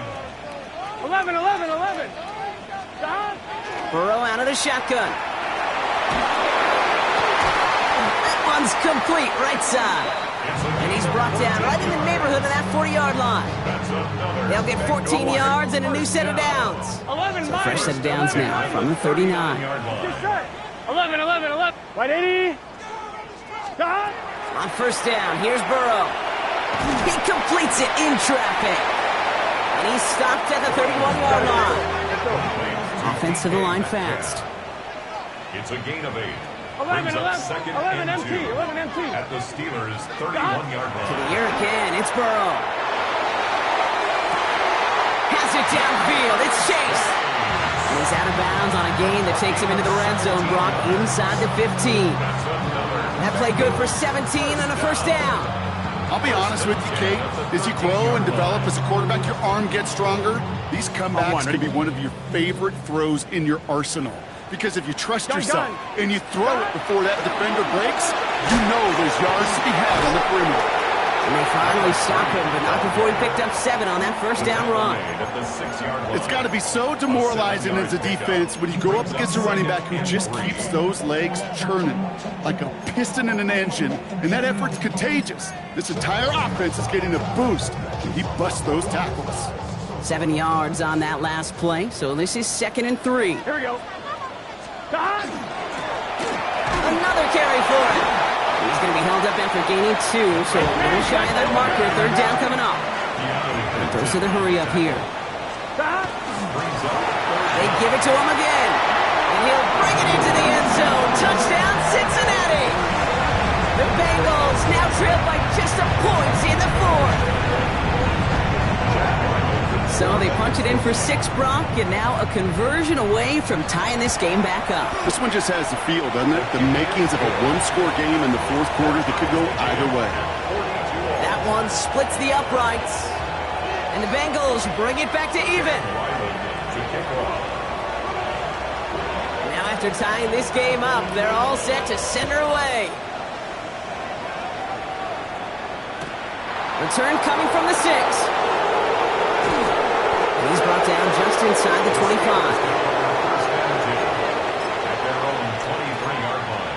11, 11, 11. Stop. Burrow out of the shotgun. That one's complete, right side. And he's brought down right in the neighborhood of that 40-yard line. They'll get 14 yards and a new set of downs. 11, So fresh set of downs now from the 39. 11, 11, 11. Right, 80. Stop. On 1st down, here's Burrow. He completes it in traffic. And he's stopped at the 31-yard line. Offense to the line fast. It's a gain of 8. 11, 11, 11 and MT, 2 11 MT. at the Steelers' 31-yard To line. the air again, it's Burrow. Has it downfield, it's Chase. And he's out of bounds on a gain that takes him into the red zone, Brock, inside the 15. That play good for 17 on a 1st down. I'll be honest with you, Kate. As you grow and develop as a quarterback, your arm gets stronger. These comebacks can be one of your favorite throws in your arsenal. Because if you trust yourself and you throw it before that defender breaks, you know there's yards to be had on the perimeter. And they finally stop him, but not before he picked up 7 on that 1st down run. It's got to be so demoralizing as a defense when you go up against a running back who just keeps those legs churning like a piston in an engine, and that effort's contagious. This entire offense is getting a boost when he busts those tackles. 7 yards on that last play, so this is 2nd and 3. Here we go. Stop. Another carry for him. He's going to be held up after gaining 2, so a little shy of that marker. 3rd down coming up. He throws to the hurry up here. Stop. They give it to him again. And he'll bring it into the end zone. Touchdown, Cincinnati. The Bengals now trail by just a point in the 4th. So they punch it in for 6, Brock, and now a conversion away from tying this game back up. This one just has the feel, doesn't it? The makings of a one-score game in the 4th quarter that could go either way. That one splits the uprights. And the Bengals bring it back to even. Now after tying this game up, they're all set to send her away. Return coming from the 6. He's brought down just inside the 25. At their own 23-yard line.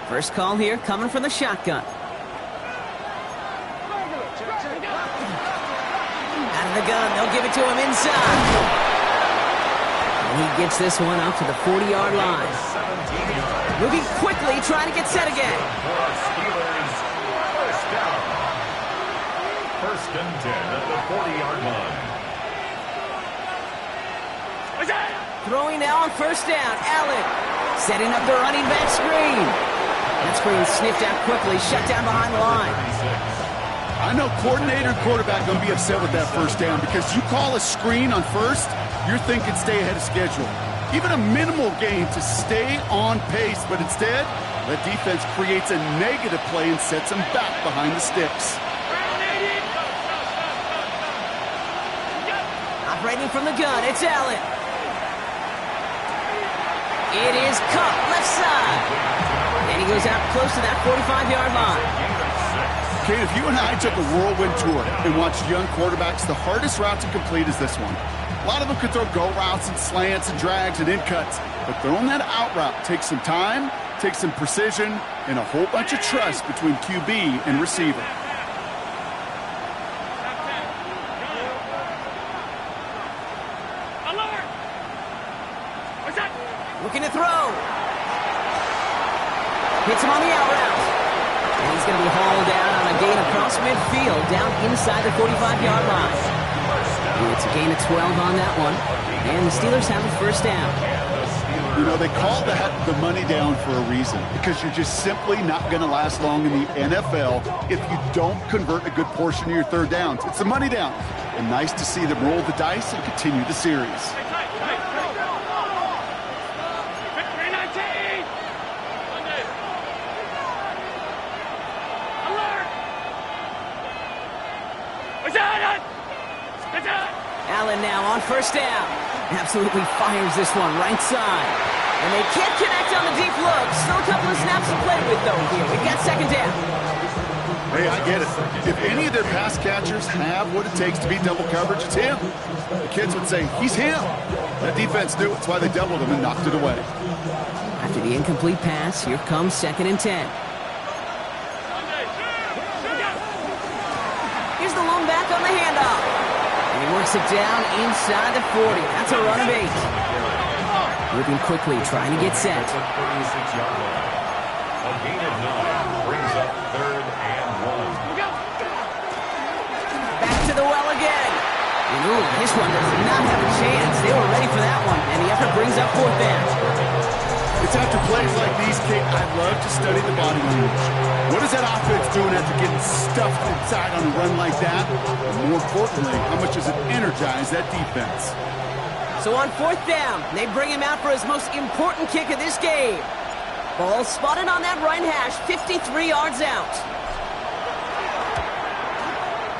First call here coming from the shotgun. Out of the gun, they'll give it to him inside. And he gets this one up to the 40-yard line. Moving quickly, trying to get set again. Steelers, first down. First and 10 at the 40-yard line. Throwing now on first down. Allen setting up the running back screen. That screen sniffed out quickly, shut down behind the line. I know coordinator and quarterback going to be upset with that first down because you call a screen on first, you're thinking stay ahead of schedule. Even a minimal gain to stay on pace, but instead, the defense creates a negative play and sets them back behind the sticks. Operating from the gun, it's Allen. It is Cup, left side. And he goes out close to that 45-yard line. Kate, if you and I took a whirlwind tour and watched young quarterbacks, the hardest route to complete is this one. A lot of them could throw go routes and slants and drags and in cuts, but throwing that out route takes some time, takes some precision, and a whole bunch of trust between QB and receiver. Looking to throw. Hits him on the out route. And he's going to be hauled down on a gain across midfield, down inside the 45-yard line. And it's a gain of 12 on that one. And the Steelers have a first down. You know, they call that the money down for a reason, because you're just simply not going to last long in the NFL if you don't convert a good portion of your third downs. It's the money down. And nice to see them roll the dice and continue the series. Allen now on first down. Absolutely fires this one right side. And they can't connect on the deep look. Still a couple of snaps to play with, though, here. We've got second down. Hey, I get it. If any of their pass catchers have what it takes to beat double coverage, it's him. The kids would say, he's him. That defense knew it. That's why they doubled him and knocked it away. After the incomplete pass, here comes second and 10. Here's the lone back on the handoff. And he works it down inside the 40. That's a run of 8. Moving quickly, trying to get set. A gain of 9 brings up third and 1. Back to the well again. And ooh, this one does not have a chance. They were ready for that one. And the effort brings up fourth down. It's after plays like these, Kate, I love to study the body language. What is that offense doing after getting stuffed inside on a run like that? And more importantly, how much does it energize that defense? So on fourth down, they bring him out for his most important kick of this game. Ball spotted on that right hash, 53 yards out.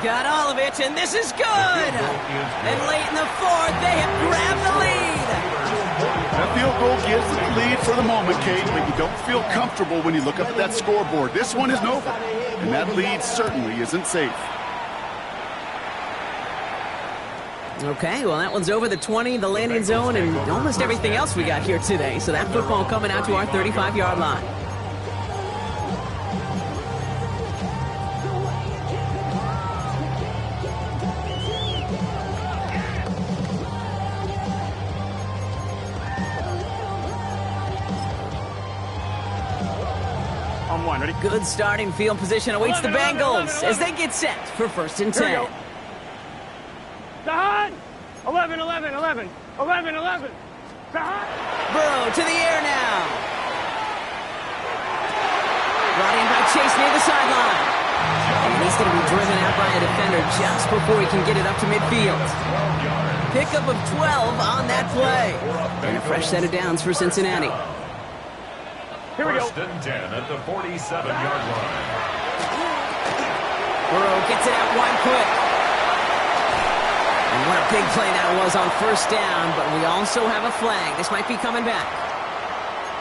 Got all of it, and this is good. And late in the fourth, they have grabbed the lead. That field goal gives them the lead for the moment, Kate, but you don't feel comfortable when you look up at that scoreboard. This one isn't over, and that lead certainly isn't safe. Okay, well, that one's over the 20, the landing zone, and almost everything else we got here today. So that football coming out to our 35-yard line. On one, ready? Good starting field position awaits the Bengals as they get set for first and 10. Dahan! 11, 11, 11. 11, 11. Dahan! Burrow to the air now. Brought in by Chase near the sideline. And he's going to be driven out by a defender just before he can get it up to midfield. Pickup of 12 on that play. And a fresh set of downs for Cincinnati. Here we go. First and 10 at the 47-yard line. Burrow gets it out wide quick. And what a big play that was on first down, but we also have a flag. This might be coming back.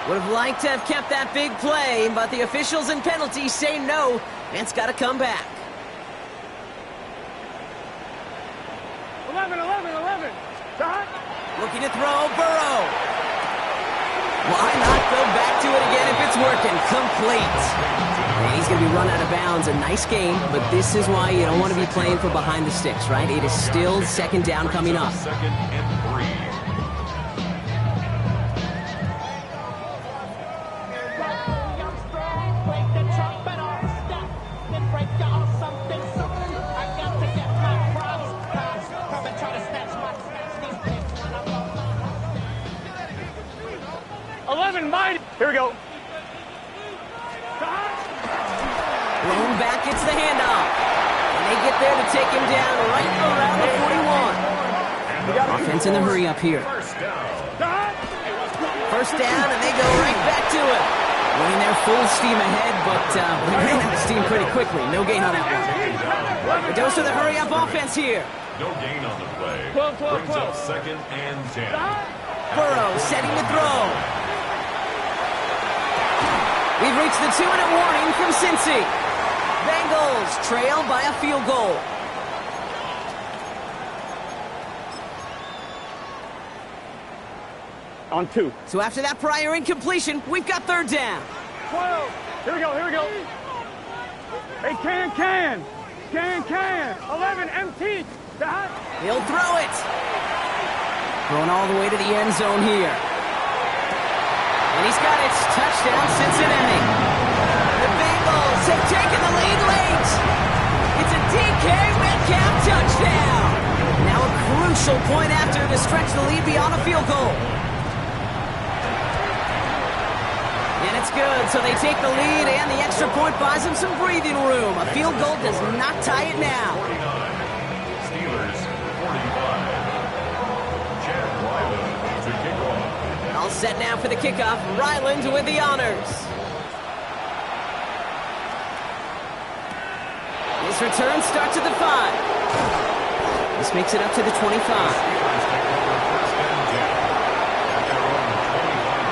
Would have liked to have kept that big play, but the officials and penalties say no, and it's got to come back. 11, 11, 11. Dahan! Looking to throw, Burrow. Why not go back to it again if it's working, complete. And he's going to be run out of bounds. A nice game, but this is why you don't want to be playing for behind the sticks, right? It is still second down coming up. Second and 3. Here we go. Blown back gets the handoff. And they get there to take him down right around the 41. Offense in the hurry up here. First down, and they go right back to it. Running their full steam ahead, but we ran out of steam pretty quickly. No gain on that one. The dose of the hurry up offense here. No gain on the play. Brings up second and 10. Burrow setting to throw. We've reached the 2-minute warning from Cincy. Bengals trail by a field goal. On 2. So after that prior incompletion, we've got third down. 12. Here we go. Hey, can. 11, empty. He'll throw it. Going all the way to the end zone here. And he's got it. Touchdown, Cincinnati. The Bengals have taken the lead late. It's a DK Metcalf touchdown. Now a crucial point after to stretch the lead beyond a field goal. And it's good, so they take the lead, and the extra point buys them some breathing room. A field goal does not tie it now. 49. Steelers 45. Chad Ryland to kick off. All set now for the kickoff. Ryland with the honors. This return starts at the 5. This makes it up to the 25. Steelers take over first and 10 at their own 25-yard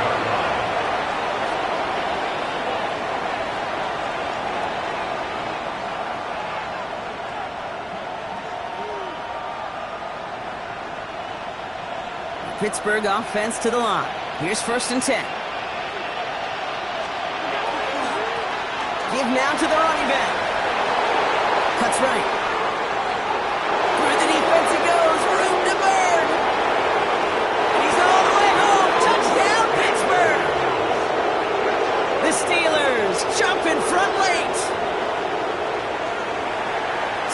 line. Pittsburgh offense to the line. Here's first and 10. Give now to the running back. Cuts right. Through the defense he goes. Room to burn. And he's all the way home. Touchdown, Pittsburgh. The Steelers jump in front late.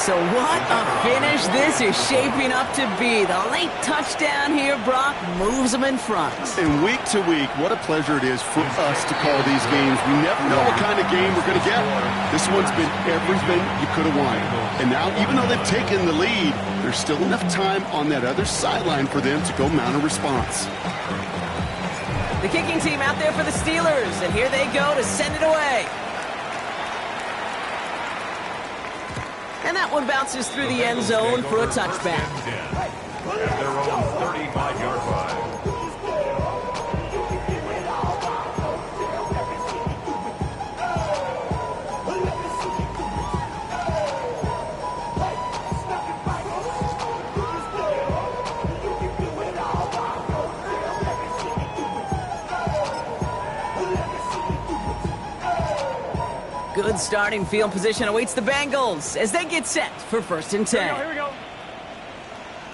So what a finish this is shaping up to be. The late touchdown here, Brock, moves them in front. And week to week, what a pleasure it is for us to call these games. We never know what kind of game we're going to get. This one's been everything you could have wanted. And now, even though they've taken the lead, there's still enough time on that other sideline for them to go mount a response. The kicking team out there for the Steelers, and here they go to send it away. And that one bounces through the end zone for a touchback. At their own 35-yard line. Good starting field position awaits the Bengals as they get set for first and 10. Here we go.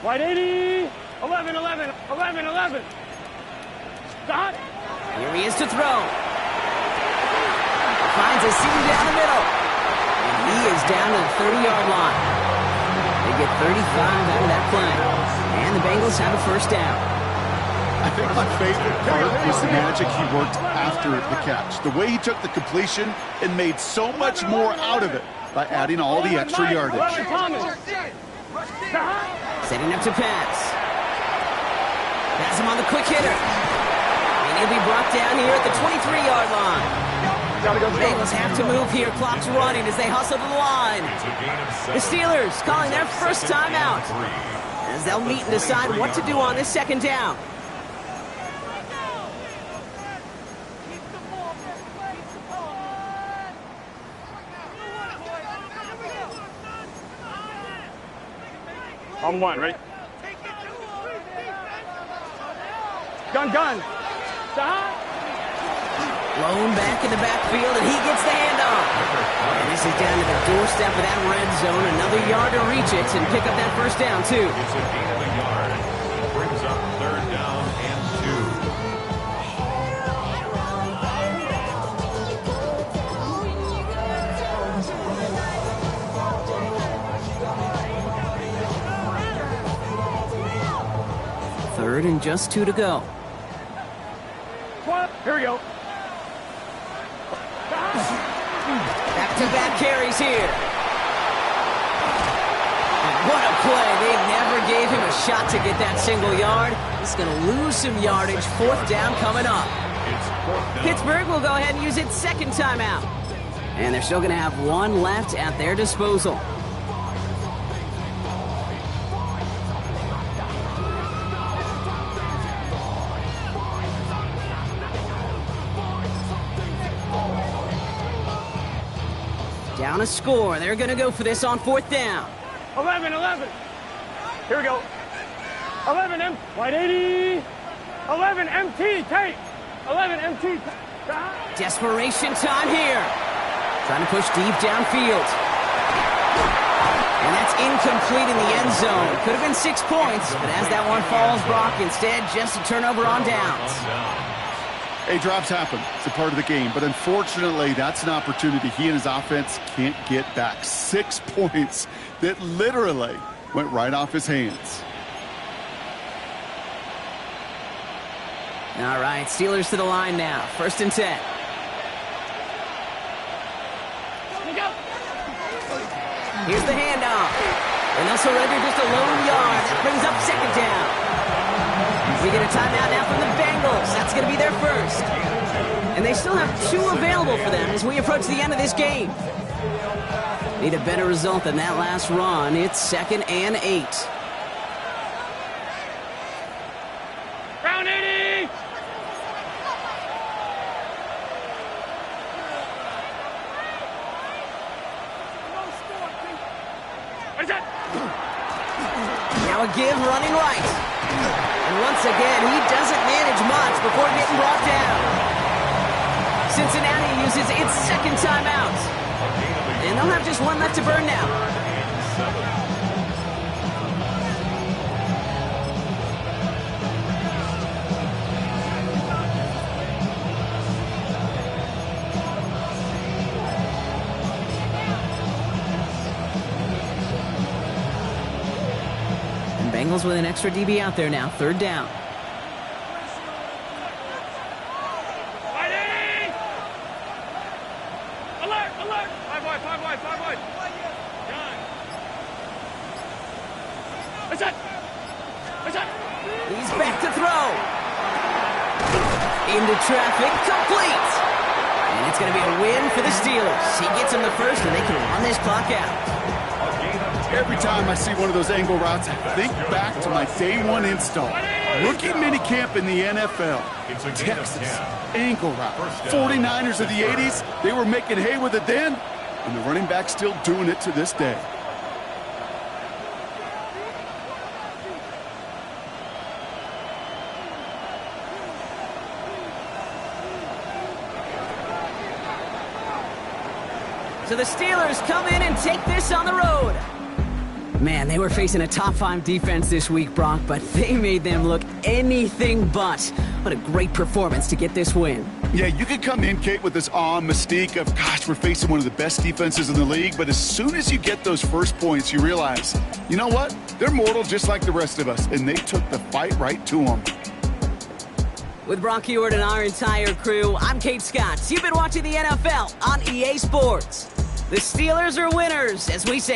Wide 80. 11. Stop. Here he is to throw. Finds a seam down the middle. And he is down to the 30-yard line. They get 35 out of that play. And the Bengals have a first down. I think my favorite part is the magic he worked after the catch. The way he took the completion and made so much more out of it by adding all the extra yardage. Setting up to pass. Pass him on the quick hitter. And he'll be brought down here at the 23-yard line. Bengals have to move here. Clock's running as they hustle to the line. The Steelers calling their first timeout as they'll meet and decide what to do on this second down. On 1, ready? Gun. Stop. Blown back in the backfield, and he gets the handoff. And this is down to the doorstep of that red zone. Another yard to reach it and pick up that first down, too. It's a gain of a yard. Brings up 3rd down and 2. 3rd and just 2 to go. Here we go. Back-to-back carries here. What a play. They never gave him a shot to get that single yard. He's going to lose some yardage. 4th down coming up. it's 4th down. Pittsburgh will go ahead and use its second timeout. And they're still going to have one left at their disposal. Down a score. They're going to go for this on 4th down. 11. Here we go. 11 M. Wide 80. 11 MT. Tape. 11 MT. Desperation time here. Trying to push deep downfield. And that's incomplete in the end zone. Could have been 6 points, but as that one falls, Brock, instead just a turnover on downs. Hey, drops happen. It's a part of the game. But unfortunately, that's an opportunity he and his offense can't get back. 6 points that literally went right off his hands. All right, Steelers to the line now. 1st and 10. Here's the handoff. And they'll surrender just a lone yard. That brings up 2nd down. We get a timeout now from the Bengals. That's going to be their first. And they still have 2 available for them as we approach the end of this game. Need a better result than that last run. It's 2nd and 8. Round 80. What is that? Now a give running right. And once again, he doesn't manage much before getting brought down. Cincinnati uses its 2nd timeout. And they'll have just one left to burn now. And Bengals with an extra DB out there now. 3rd down. Alert. 5 wide. Done. What's that? He's back to throw. Into traffic, complete. And it's going to be a win for the Steelers. He gets him the first, and they can run this clock out. Every time I see one of those angle routes, I think back to my day 1 install. Rookie minicamp in the NFL. Texas, angle route. 49ers of the 80s, they were making hay with it then, and the running back's still doing it to this day. So the Steelers come in and take this on the road. Man, they were facing a top 5 defense this week, Brock, but they made them look anything but. What a great performance to get this win. Yeah, you could come in, Kate, with this awe and mystique of, gosh, we're facing one of the best defenses in the league, but as soon as you get those first points, you realize, you know what? They're mortal just like the rest of us, and they took the fight right to them. With Brock Ewart and our entire crew, I'm Kate Scott. You've been watching the NFL on EA Sports. The Steelers are winners, as we say.